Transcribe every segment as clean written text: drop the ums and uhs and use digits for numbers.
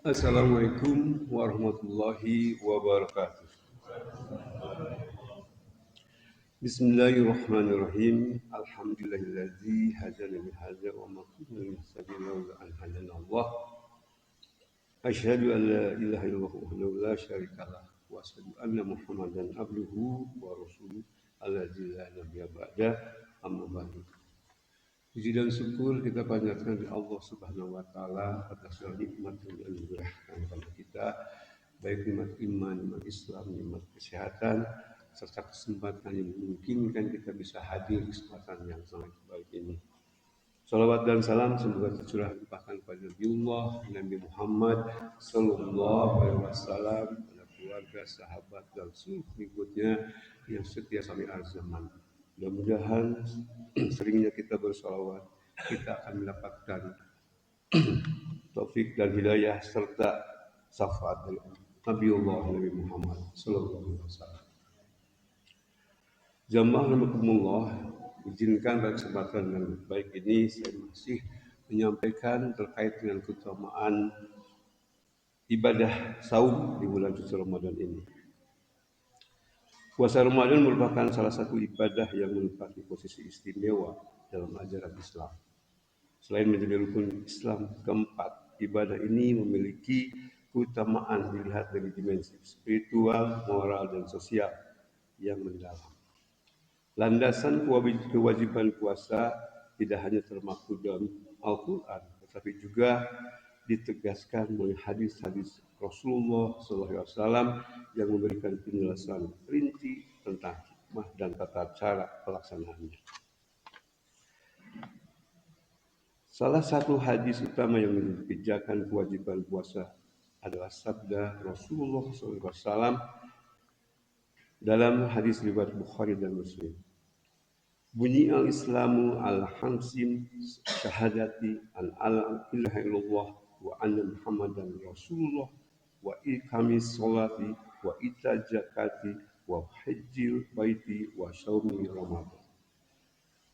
Assalamualaikum warahmatullahi wabarakatuh. Bismillahirrahmanirrahim. Alhamdulillahillazi hadana li hadza wa ma kunna linahtadiya laula an hadana Allah. Asyhadu an la ilaha illallah wahdahu la syarikalah wa asyhadu anna Muhammadan abduhu wa rasuluh allazi la nabiyya ba'da amma ba'du. Puji dan syukur kita panjatkan di Allah Subhanahu wa taala atas segala nikmat yang dianugerahkan kepada kita, baik nikmat iman, nikmat Islam, nikmat kesehatan, serta kesempatan yang memungkinkan kita bisa hadir di kesempatan yang sangat baik ini. Salawat dan salam semoga tercurah limpahkan kepada Nabiullah Nabi Muhammad Sallallahu Alaihi Wasallam, pada keluarga, sahabat dan seluruh pengikutnya yang setia sampai akhir zaman. Mudah-mudahan seringnya kita bersalawat, kita akan mendapatkan taufik dan hidayah serta syafaat dari Nabiullah Nabi Muhammad Sallallahu Alaihi Wasallam. Jamaah rahimakumullah, izinkan pada kesempatan yang baik ini saya masih menyampaikan terkait dengan keutamaan ibadah saum di bulan suci Ramadan ini. Puasa Ramadan merupakan salah satu ibadah yang menempati posisi istimewa dalam ajaran Islam. Selain menjadi rukun Islam keempat, ibadah ini memiliki keutamaan dilihat dari dimensi spiritual, moral, dan sosial yang mendalam. Landasan kewajiban puasa tidak hanya termaktub dalam Al-Quran, tetapi juga ditegaskan melalui hadis-hadis Rasulullah SAW yang memberikan penjelasan rinci tentang hikmah dan tata cara pelaksanaannya. Salah satu hadis utama yang menjelaskan kewajiban puasa adalah sabda Rasulullah SAW dalam hadis riwayat Bukhari dan Muslim. Bunyi al-Islamu al-hamsim syahadati an ala ilaha illallah wa anna Muhammadan Rasulullah wa iqamis sholati wa ita zakati wa hajjil baiti wa syaumi Ramadan.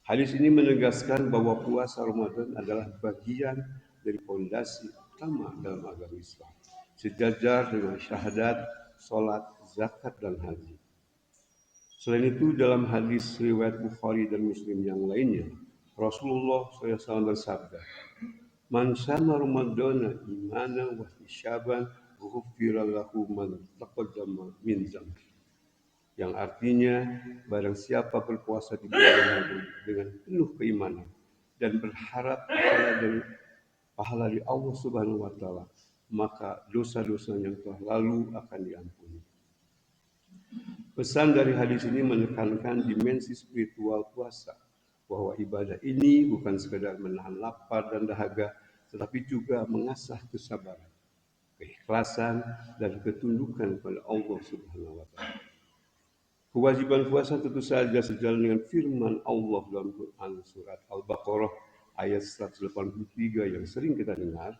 Hadis ini menegaskan bahwa puasa Ramadan adalah bagian dari fondasi utama dalam agama Islam, sejajar dengan syahadat, sholat, zakat, dan haji. Selain itu, dalam hadis riwayat Bukhari dan Muslim yang lainnya, Rasulullah SAW bersabda, "Man syama Ramadana imana wa ihtisaban ghufira lahu man taqaddama min dzambi." Yang artinya, barang siapa berpuasa di bulan Ramadan dengan penuh keimanan dan berharap pahala dari Allah Subhanahu wa taala, maka dosa-dosa yang telah lalu akan diampuni. Pesan dari hadis ini menekankan dimensi spiritual puasa, bahwa ibadah ini bukan sekadar menahan lapar dan dahaga, tetapi juga mengasah kesabaran, keikhlasan, dan ketundukan kepada Allah Subhanahu wa taala. Kewajiban puasa tentu saja sejalan dengan firman Allah dalam Quran surat Al-Baqarah ayat 183 yang sering kita dengar,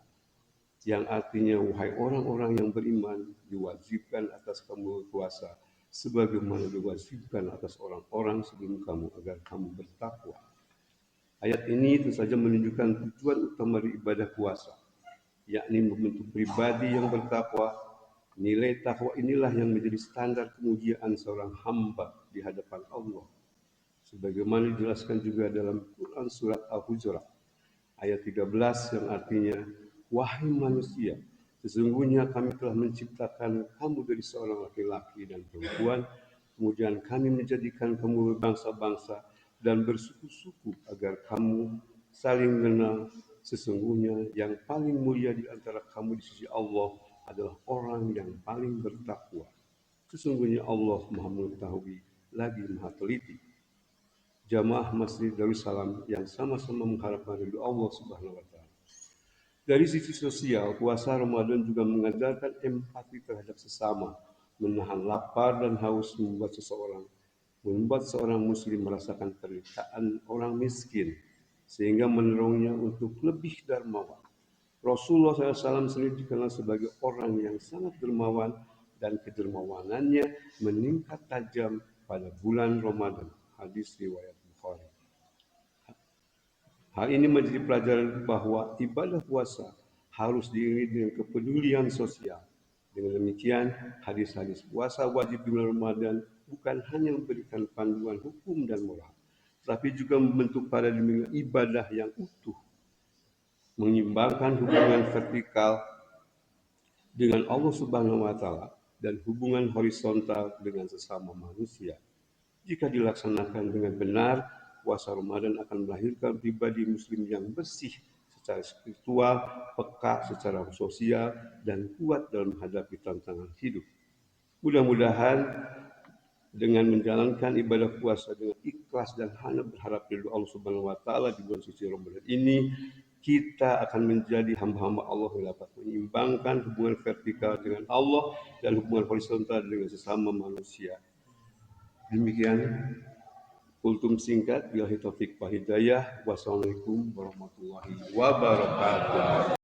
yang artinya, wahai orang-orang yang beriman, diwajibkan atas kamu berpuasa sebagaimana diwajibkan atas orang-orang sebelum kamu agar kamu bertakwa. Ayat ini tentu saja menunjukkan tujuan utama dari ibadah puasa, yakni membentuk pribadi yang bertakwa. Nilai takwa inilah yang menjadi standar kemuliaan seorang hamba di hadapan Allah, sebagaimana dijelaskan juga dalam Quran surat Al-Hujurat ayat 13 yang artinya, wahai manusia, sesungguhnya kami telah menciptakan kamu dari seorang laki-laki dan perempuan, kemudian kami menjadikan kamu berbangsa-bangsa dan bersuku-suku agar kamu saling mengenal. Sesungguhnya yang paling mulia di antara kamu di sisi Allah adalah orang yang paling bertakwa. Sesungguhnya Allah Maha mengetahui lagi Maha teliti. Jamaah Masjid Darussalam yang sama-sama mengharapkan ridho Allah Subhanahu wa taala. Dari sisi sosial, puasa Ramadan juga mengajarkan empati terhadap sesama, menahan lapar dan haus membuat seorang muslim merasakan penderitaan orang miskin, sehingga mendorongnya untuk lebih dermawan. Rasulullah SAW sendiri dikenal sebagai orang yang sangat dermawan dan kedermawanannya meningkat tajam pada bulan Ramadan. Hadis riwayat Bukhari. Hal ini menjadi pelajaran bahwa ibadah puasa harus diiringi dengan kepedulian sosial. Dengan demikian, hadis-hadis puasa wajib di bulan Ramadan bukan hanya memberikan panduan hukum dan moral, tetapi juga membentuk paradigma ibadah yang utuh, mengimbangkan hubungan vertikal dengan Allah Subhanahu wa taala dan hubungan horizontal dengan sesama manusia. Jika dilaksanakan dengan benar, puasa Ramadan akan melahirkan pribadi muslim yang bersih secara spiritual, peka secara sosial, dan kuat dalam menghadapi tantangan hidup. Mudah-mudahan dengan menjalankan ibadah puasa dengan ikhlas dan hanya berharap ridho Allah Subhanahu wa taala di bulan suci Ramadan ini, kita akan menjadi hamba-hamba Allah yang dapat menyeimbangkan hubungan vertikal dengan Allah dan hubungan horizontal dengan sesama manusia. Demikian kultum singkat, billahi taufik wa hidayah. Wassalamualaikum warahmatullahi wabarakatuh.